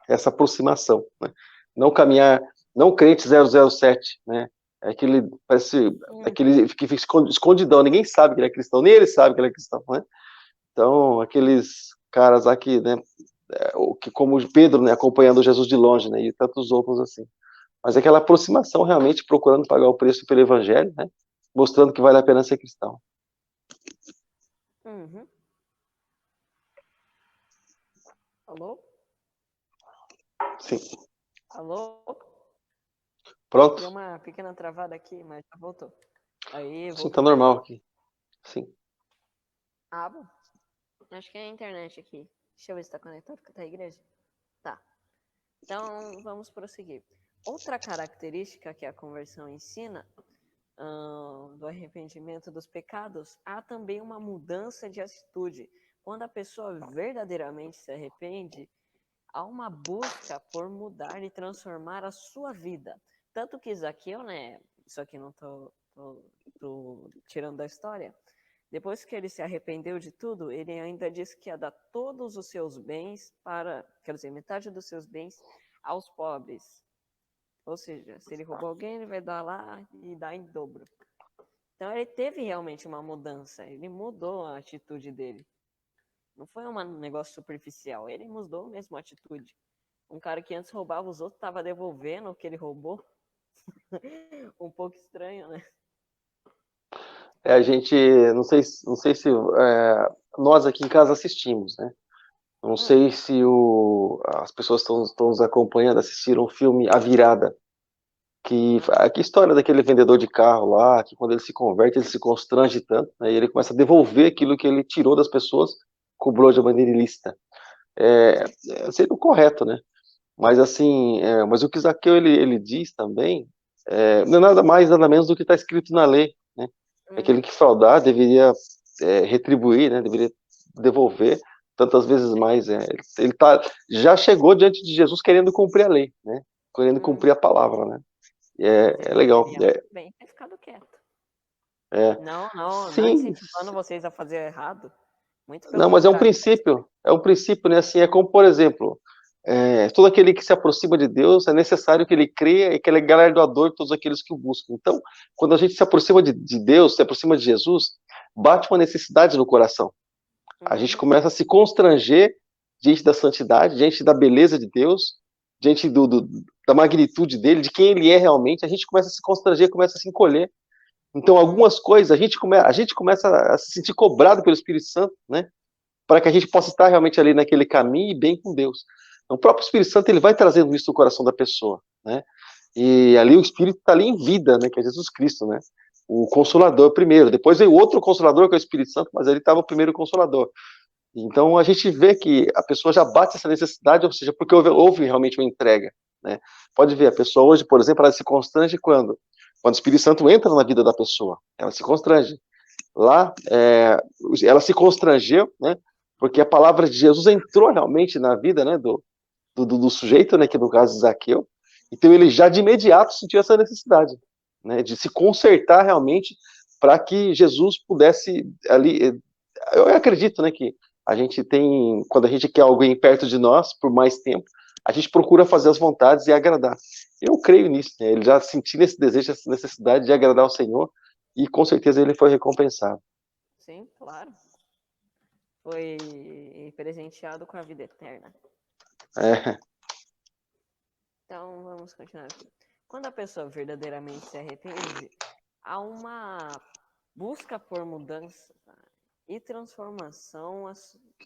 Essa aproximação, né? Não caminhar, não crente 007, né? Parece aquele que fica escondidão, ninguém sabe que ele é cristão, nem ele sabe que ele é cristão, né? Então, aqueles caras aqui, né? Que como Pedro, né, acompanhando Jesus de longe, né? E tantos outros assim. Mas aquela aproximação realmente procurando pagar o preço pelo evangelho, né? Mostrando que vale a pena ser cristão. Uhum. Alô? Sim. Alô? Pronto? Deu uma pequena travada aqui, mas já voltou. Aí, Sim, voltou. tá normal aqui. Sim. Ah, bom. Acho que é a internet aqui. Deixa eu ver se tá conectado com a igreja. Tá. Então, vamos prosseguir. Outra característica que a conversão ensina do arrependimento dos pecados, há também uma mudança de atitude. Quando a pessoa verdadeiramente se arrepende, há uma busca por mudar e transformar a sua vida. Tanto que Zaqueu, né? Isso aqui não tô tirando da história. Depois que ele se arrependeu de tudo, ele ainda disse que ia dar todos os seus bens quer dizer, metade dos seus bens aos pobres. Ou seja, se ele roubou alguém, ele vai dar lá e dar em dobro. Então ele teve realmente uma mudança, ele mudou a atitude dele. Não foi um negócio superficial, ele mudou mesmo a atitude. Um cara que antes roubava os outros estava devolvendo o que ele roubou. Um pouco estranho, né? A gente, não sei se nós aqui em casa assistimos, né? Não sei se as pessoas estão nos acompanhando, assistiram o filme A Virada, que a história daquele vendedor de carro lá, que quando ele se converte, ele se constrange tanto, né, e ele começa a devolver aquilo que ele tirou das pessoas, cobrou de maneira ilícita. Seria o correto, né? Mas assim, mas o que Zaqueu ele diz também não é nada mais, nada menos do que está escrito na lei, né? Aquele que fraudar deveria retribuir, né? Deveria devolver tantas vezes mais. Ele já chegou diante de Jesus querendo cumprir a lei, né? Querendo cumprir a palavra, né? É legal. Bem ter ficado quieto. É. Não incentivando vocês a fazer errado. Muito pelo Não, mas é um contrário. princípio, né? Assim, é como, por exemplo, todo aquele que se aproxima de Deus, é necessário que ele creia e que ele é galardoador de todos aqueles que o buscam. Então, quando a gente se aproxima de Deus, se aproxima de Jesus, bate uma necessidade no coração. A gente começa a se constranger diante da santidade, diante da beleza de Deus, diante da magnitude dele, de quem ele é realmente. A gente começa a se constranger, começa a se encolher. Então, algumas coisas, a gente começa a se sentir cobrado pelo Espírito Santo, né? Para que a gente possa estar realmente ali naquele caminho e bem com Deus. Então, o próprio Espírito Santo ele vai trazendo isso no coração da pessoa, né? E ali o Espírito está ali em vida, né? Que é Jesus Cristo, né? O Consolador primeiro, depois veio outro Consolador que é o Espírito Santo, mas ele estava o primeiro Consolador. Então a gente vê que a pessoa já bate essa necessidade, ou seja, porque houve realmente uma entrega, né? Pode ver, a pessoa hoje, por exemplo, ela se constrange quando o Espírito Santo entra na vida da pessoa, ela se constrange. Lá, ela se constrangeu, né? Porque a palavra de Jesus entrou realmente na vida, né, do sujeito, né, que no caso de Zaqueu. Então ele já de imediato sentiu essa necessidade, né, de se consertar realmente para que Jesus pudesse ali. Eu acredito, né, que a gente tem, quando a gente quer alguém perto de nós por mais tempo, a gente procura fazer as vontades e agradar. Eu creio nisso, né? Ele já sentiu esse desejo, essa necessidade de agradar ao Senhor e com certeza ele foi recompensado. Sim, claro. Foi presenteado com a vida eterna. Então, vamos continuar aqui. Quando a pessoa verdadeiramente se arrepende, há uma busca por mudança e transformação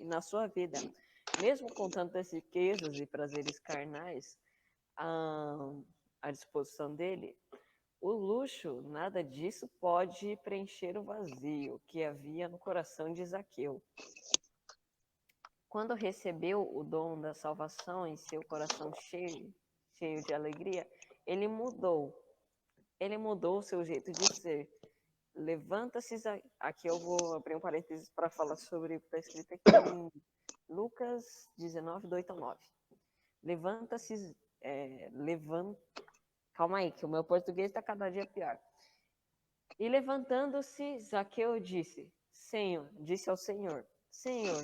na sua vida. Mesmo com tantas riquezas e prazeres carnais à disposição dele, o luxo, nada disso pode preencher o vazio que havia no coração de Zaqueu. Quando recebeu o dom da salvação em seu coração cheio de alegria, ele mudou o seu jeito de ser. Levanta-se, aqui eu vou abrir um parênteses para falar sobre o que está escrito aqui em Lucas 19, do 8 ao 9. Levanta-se, calma aí, que o meu português está cada dia pior. E levantando-se, Zaqueu disse ao Senhor, Senhor,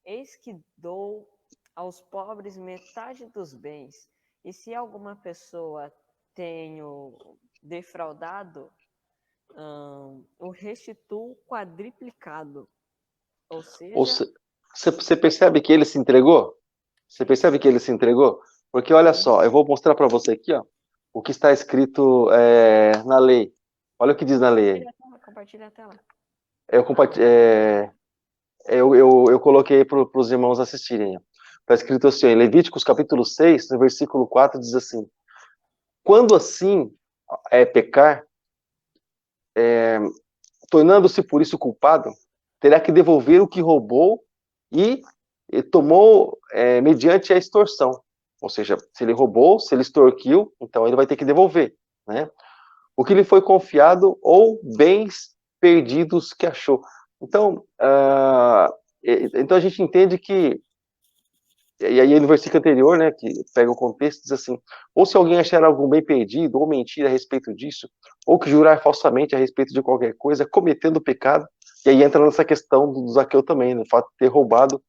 eis que dou aos pobres metade dos bens, e se alguma pessoa tenho defraudado, o restituo quadriplicado. Ou seja... Você percebe que ele se entregou? Você percebe que ele se entregou? Porque olha só, eu vou mostrar para você aqui, ó, o que está escrito na lei. Olha o que diz na lei. Compartilha a tela. Eu coloquei para os irmãos assistirem. Está escrito assim, em Levíticos capítulo 6, no versículo 4, diz assim: quando assim pecar, tornando-se por isso culpado, terá que devolver o que roubou e tomou mediante a extorsão. Ou seja, se ele roubou, se ele extorquiu, então ele vai ter que devolver, né? O que lhe foi confiado ou bens perdidos que achou. Então, então a gente entende que, e aí no versículo anterior, né, que pega o contexto, diz assim: ou se alguém achar algum bem perdido, ou mentir a respeito disso, ou que jurar falsamente a respeito de qualquer coisa, cometendo pecado, e aí entra nessa questão do Zaqueu também, no fato de ter roubado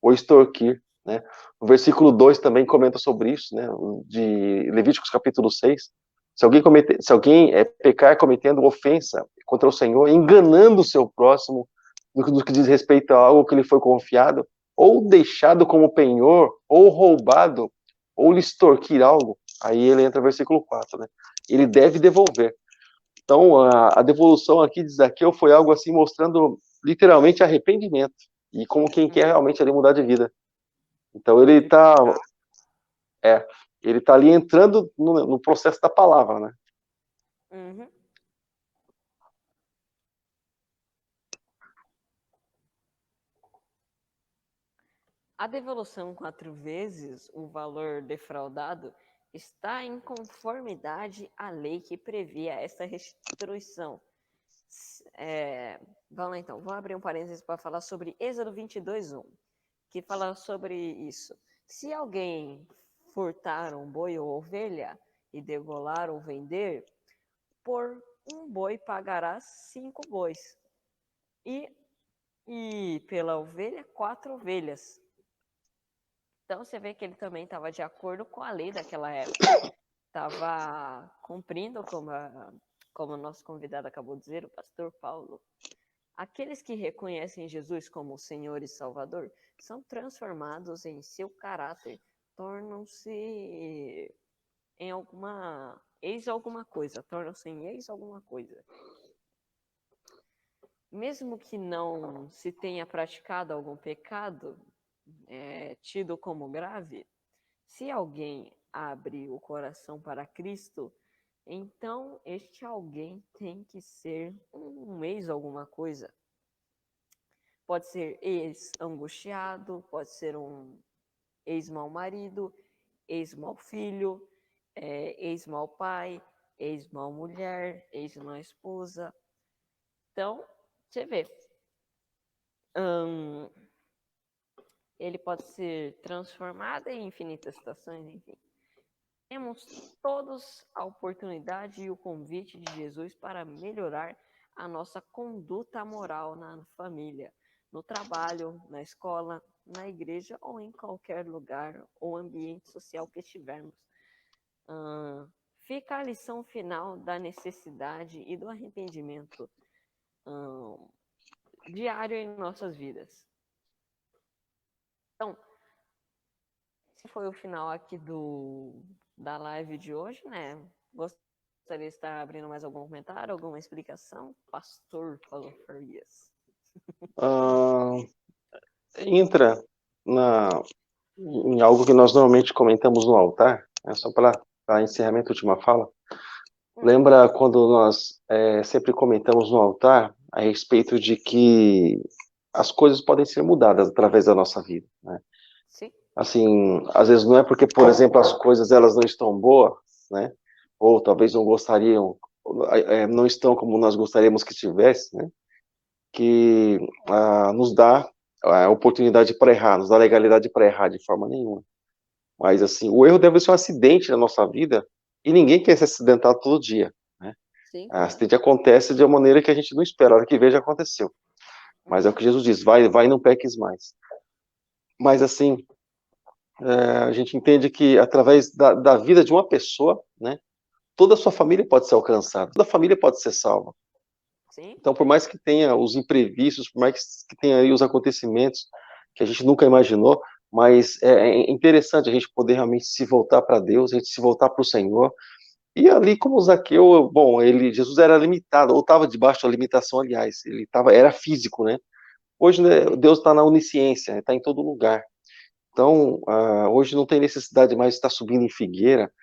ou extorquir, né. O versículo 2 também comenta sobre isso, né, de Levíticos capítulo 6, se alguém pecar cometendo ofensa contra o Senhor, enganando o seu próximo, no que diz respeito a algo que lhe foi confiado, ou deixado como penhor, ou roubado, ou lhe extorquir algo, aí ele entra no versículo 4, né? Ele deve devolver. Então, a devolução aqui de Zaqueu foi algo assim, mostrando literalmente arrependimento, e como quem quer realmente ali mudar de vida. Então, ele tá ali entrando no processo da palavra, né? Uhum. A devolução 4 vezes o valor defraudado está em conformidade à lei que previa esta restituição. Vamos lá então, vou abrir um parênteses para falar sobre Êxodo 22:1, que fala sobre isso. Se alguém furtar um boi ou ovelha e degolar ou vender, por um boi pagará 5 bois, e pela ovelha 4 ovelhas. Então você vê que ele também estava de acordo com a lei daquela época. Estava cumprindo, como o nosso convidado acabou de dizer, o pastor Paulo. Aqueles que reconhecem Jesus como Senhor e Salvador são transformados em seu caráter, tornam-se em alguma coisa, tornam-se em ex alguma coisa. Mesmo que não se tenha praticado algum pecado tido como grave, se alguém abre o coração para Cristo, então este alguém tem que ser um ex alguma coisa. Pode ser ex-angustiado, pode ser um ex-mau marido, ex-mau filho, ex-mau pai, ex-mau mulher, ex-mau esposa. Então, você vê. Ele pode ser transformado em infinitas situações, enfim. Temos todos a oportunidade e o convite de Jesus para melhorar a nossa conduta moral na família, no trabalho, na escola, na igreja ou em qualquer lugar ou ambiente social que estivermos. Fica a lição final da necessidade e do arrependimento diário em nossas vidas. Então, esse foi o final aqui da live de hoje, né? Gostaria de estar abrindo mais algum comentário, alguma explicação? Pastor Paulo Farias. Entra em algo que nós normalmente comentamos no altar, só para encerramento da última fala. Lembra quando nós sempre comentamos no altar a respeito de que as coisas podem ser mudadas através da nossa vida, né? Sim. Assim, às vezes não é porque, por exemplo, as coisas elas não estão boas, né? Ou talvez não estão como nós gostaríamos que estivesse, né? Que nos dá a oportunidade para errar, nos dá a legalidade para errar de forma nenhuma. Mas, assim, o erro deve ser um acidente na nossa vida e ninguém quer se acidentar todo dia, né? Sim. Acidente acontece de uma maneira que a gente não espera, a hora que vê já aconteceu. Mas é o que Jesus diz, vai e não peques mais. Mas, assim, a gente entende que através da vida de uma pessoa, né, toda a sua família pode ser alcançada, toda a família pode ser salva. Sim. Então, por mais que tenha os imprevistos, por mais que tenha aí os acontecimentos que a gente nunca imaginou, mas é interessante a gente poder realmente se voltar para Deus, a gente se voltar para o Senhor. E ali, como Zaqueu, bom, Jesus era limitado, ou estava debaixo da limitação, aliás, era físico, né? Hoje, né, Deus está na onisciência, está em todo lugar. Então, hoje não tem necessidade mais de estar subindo em figueira,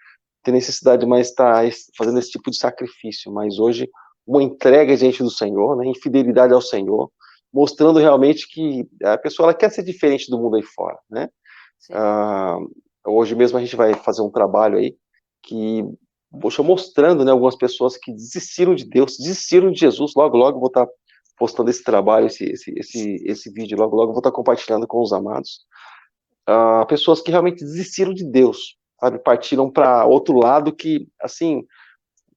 tem necessidade mais de estar fazendo esse tipo de sacrifício, mas hoje uma entrega diante do Senhor, né, em fidelidade ao Senhor, mostrando realmente que a pessoa ela quer ser diferente do mundo aí fora, né? Hoje mesmo a gente vai fazer um trabalho aí que, poxa, mostrando, né, algumas pessoas que desistiram de Deus, desistiram de Jesus. Logo, logo vou estar postando esse trabalho, esse vídeo, logo, logo vou estar compartilhando com os amados. Pessoas que realmente desistiram de Deus, sabe, partiram para outro lado que, assim,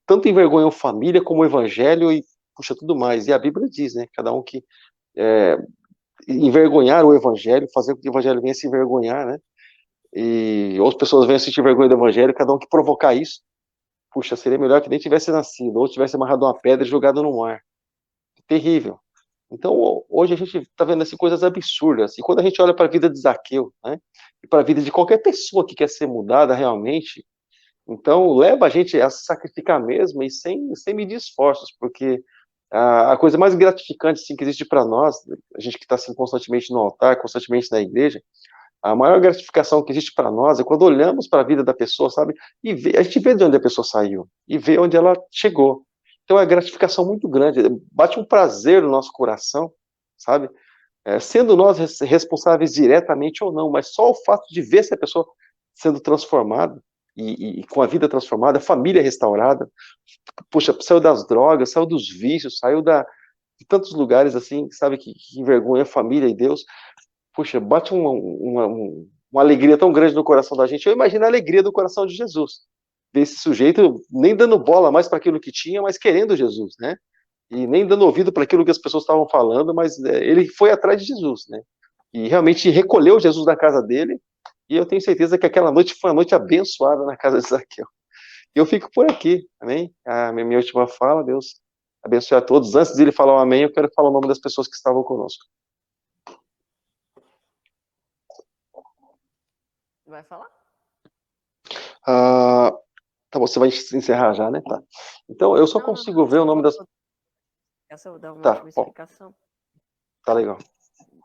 tanto envergonham família como o evangelho e, puxa, tudo mais. E a Bíblia diz, né, cada um que envergonhar o evangelho, fazer com que o evangelho venha se envergonhar, né, e outras pessoas venham sentir vergonha do evangelho, cada um que provocar isso, puxa, seria melhor que nem tivesse nascido, ou tivesse amarrado uma pedra e jogado no mar. Terrível. Então, hoje a gente está vendo assim, coisas absurdas. E quando a gente olha para a vida de Zaqueu, né, e para a vida de qualquer pessoa que quer ser mudada realmente, então leva a gente a se sacrificar mesmo e sem medir esforços, porque a coisa mais gratificante assim, que existe para nós, a gente que está assim, constantemente no altar, constantemente na igreja, a maior gratificação que existe para nós é quando olhamos para a vida da pessoa, sabe, e a gente vê de onde a pessoa saiu e vê onde ela chegou. Então é uma gratificação muito grande, bate um prazer no nosso coração, sabe? Sendo nós responsáveis diretamente ou não, mas só o fato de ver essa pessoa sendo transformada e com a vida transformada, família restaurada, puxa, saiu das drogas, saiu dos vícios, saiu de tantos lugares assim, sabe, que envergonha a família e Deus. Puxa, bate uma alegria tão grande no coração da gente. Eu imagino a alegria do coração de Jesus. Ver esse sujeito nem dando bola mais para aquilo que tinha, mas querendo Jesus, né? E nem dando ouvido para aquilo que as pessoas estavam falando, mas ele foi atrás de Jesus, né? E realmente recolheu Jesus na casa dele, e eu tenho certeza que aquela noite foi uma noite abençoada na casa de Zaqueu. E eu fico por aqui, amém? A minha última fala, Deus abençoe a todos. Antes de ele falar um amém, eu quero falar o nome das pessoas que estavam conosco. Vai falar? Ah, tá bom, você vai encerrar já, né? Tá. Então, eu só Não, consigo eu ver o só nome das... essa eu vou dar uma Tá, última bom, explicação. tá legal.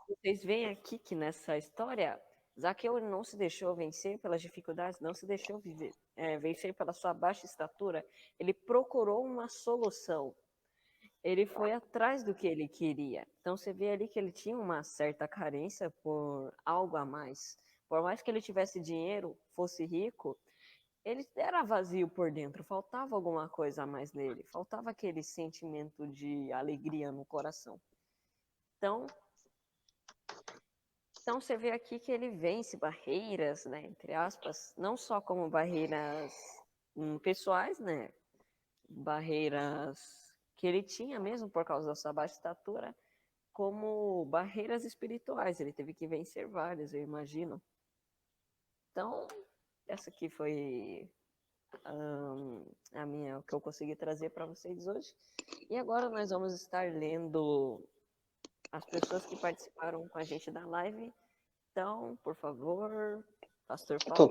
Vocês veem aqui que nessa história, Zaqueu não se deixou vencer pelas dificuldades, não se deixou vencer pela sua baixa estatura. Ele procurou uma solução. Ele foi atrás do que ele queria. Então você vê ali que ele tinha uma certa carência por algo a mais. Por mais que ele tivesse dinheiro, fosse rico, ele era vazio por dentro, faltava alguma coisa a mais nele, faltava aquele sentimento de alegria no coração. Então você vê aqui que ele vence barreiras, né, entre aspas, não só como barreiras pessoais, né, barreiras que ele tinha mesmo por causa da sua baixa estatura, como barreiras espirituais. Ele teve que vencer várias, eu imagino. Então, essa aqui foi o que eu consegui trazer para vocês hoje. E agora nós vamos estar lendo as pessoas que participaram com a gente da live. Então, por favor, Pastor Paulo. Então,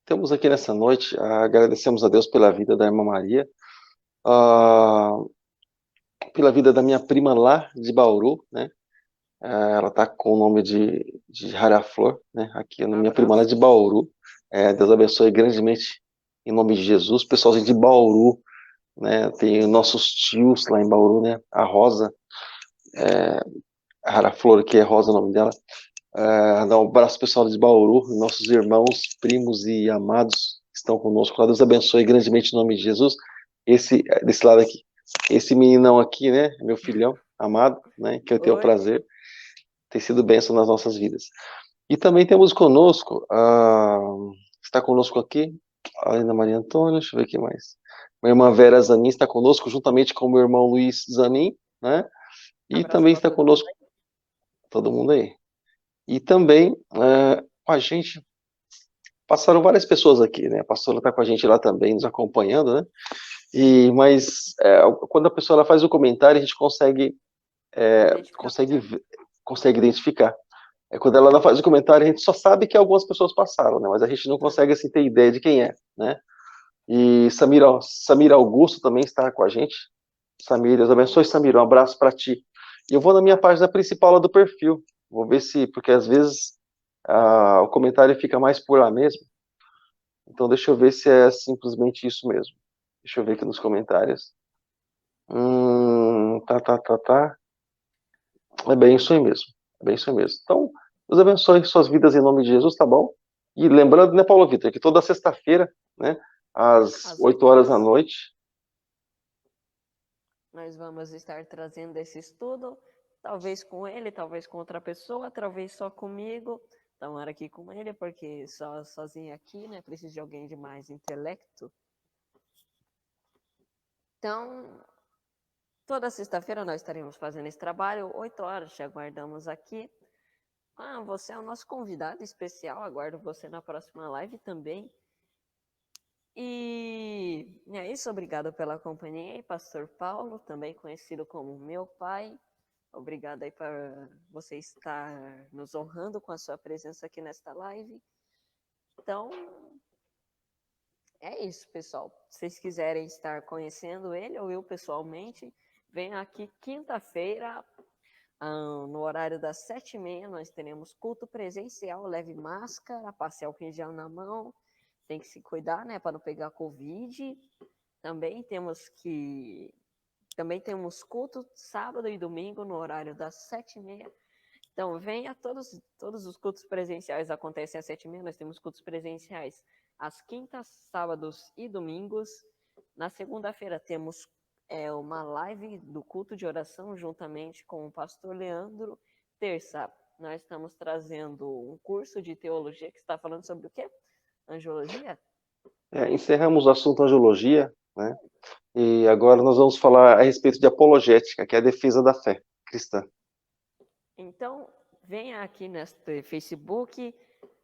temos aqui nessa noite, agradecemos a Deus pela vida da irmã Maria, pela vida da minha prima lá de Bauru, né? Ela está com o nome de Rara Flor, né? Aqui, a minha prima lá de Bauru. Deus abençoe grandemente, em nome de Jesus. Pessoalzinho de Bauru, né? Tem nossos tios lá em Bauru, né? A Rosa, a Rara Flor, que é Rosa o nome dela. Dar um abraço pessoal de Bauru, nossos irmãos, primos e amados que estão conosco lá. Deus abençoe grandemente em nome de Jesus. Desse lado aqui. Esse meninão aqui, né? Meu filhão amado, né? Que eu tenho o prazer. Tem sido bênção nas nossas vidas. E também temos conosco, está conosco aqui, a Ana Maria Antônia, deixa eu ver o que mais. Minha irmã Vera Zanin está conosco, juntamente com o meu irmão Luiz Zanin, né? E Abraço também está conosco, todo mundo aí. E também com a gente, passaram várias pessoas aqui, né? A pastora está com a gente lá também, nos acompanhando, né? Mas quando a pessoa ela faz o comentário, a gente consegue identificar. Quando ela não faz o comentário, a gente só sabe que algumas pessoas passaram, né? Mas a gente não consegue assim, ter ideia de quem é, né? E Samir Augusto também está com a gente. Samir, Deus abençoe, Samir, um abraço para ti. E eu vou na minha página principal lá do perfil. Vou ver porque às vezes o comentário fica mais por lá mesmo. Então deixa eu ver se é simplesmente isso mesmo. Deixa eu ver aqui nos comentários. Tá. É bem isso aí mesmo. É bem isso aí mesmo. Então, Deus abençoe suas vidas em nome de Jesus, tá bom? E lembrando, né, Paulo Vitor, que toda sexta-feira, né, às 8 horas da noite, nós vamos estar trazendo esse estudo, talvez com ele, talvez com outra pessoa, talvez só comigo. Tomara aqui com ele, porque sozinho aqui, né, preciso de alguém de mais intelecto. Então, toda sexta-feira nós estaremos fazendo esse trabalho, 8 horas, te aguardamos aqui. Você é o nosso convidado especial, aguardo você na próxima live também. E é isso, obrigado pela companhia, Pastor Paulo, também conhecido como meu pai. Obrigado aí por você estar nos honrando com a sua presença aqui nesta live. Então, é isso, pessoal. Se vocês quiserem estar conhecendo ele ou eu pessoalmente, venha aqui quinta-feira, no horário das 7h30, nós teremos culto presencial, leve máscara, passe álcool em gel na mão, tem que se cuidar, né, para não pegar Covid. Também temos culto sábado e domingo no horário das 7h30. Então, venha, todos os cultos presenciais acontecem às 7h30, nós temos cultos presenciais às quintas, sábados e domingos. Na segunda-feira temos uma live do culto de oração juntamente com o pastor Leandro. Terça, nós estamos trazendo um curso de teologia que está falando sobre o quê? Angiologia? Encerramos o assunto angiologia, né? E agora nós vamos falar a respeito de apologética, que é a defesa da fé cristã. Então, venha aqui neste Facebook.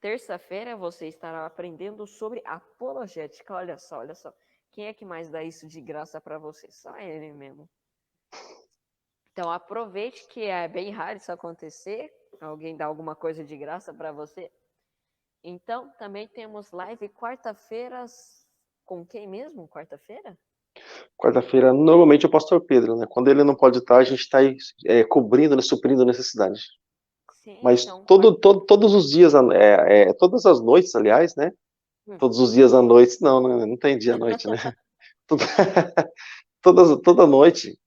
Terça-feira você estará aprendendo sobre apologética. Olha só, olha só. Quem é que mais dá isso de graça para você? Só ele mesmo. Então, aproveite que é bem raro isso acontecer. Alguém dá alguma coisa de graça para você. Então, também temos live quarta-feiras. Com quem mesmo? Quarta-feira? Quarta-feira, normalmente é o pastor Pedro, né? Quando ele não pode estar, a gente está aí cobrindo, né, suprindo necessidades. Sim, Mas então. todos os dias, todas as noites, aliás, né? Todos os dias à noite, não tem dia à noite, né? Toda noite,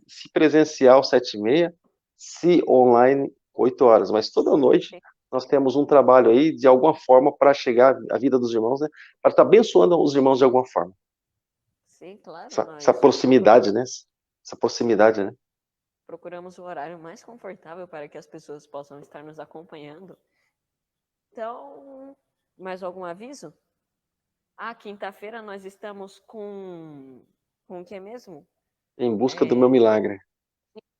se presencial 7h30, se online 8 horas, mas toda noite nós temos um trabalho aí, de alguma forma, para chegar à vida dos irmãos, né? Para estar abençoando os irmãos de alguma forma. Sim, claro, Essa nós proximidade, né? Essa proximidade, né? procuramos o horário mais confortável para que as pessoas possam estar nos acompanhando. Então, mais algum aviso? Quinta-feira nós estamos com o que mesmo? Em busca do meu milagre.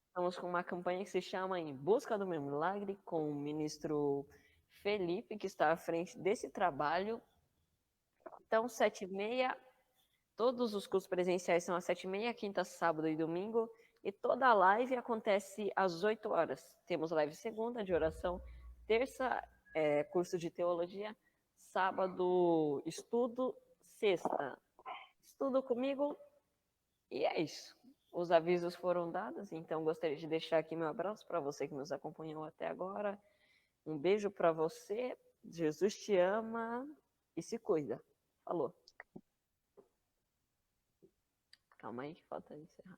Estamos com uma campanha que se chama Em Busca do Meu Milagre, com o ministro Felipe, que está à frente desse trabalho. Então, 7h30, todos os cursos presenciais são às 7h30, quinta, sábado e domingo. E toda a live acontece às 8 horas. Temos live segunda, de oração. Terça, curso de teologia. Sábado, estudo. Sexta, estudo comigo. E é isso. Os avisos foram dados, então gostaria de deixar aqui meu abraço para você que nos acompanhou até agora. Um beijo para você. Jesus te ama e se cuida. Falou. Calma aí que falta encerrar.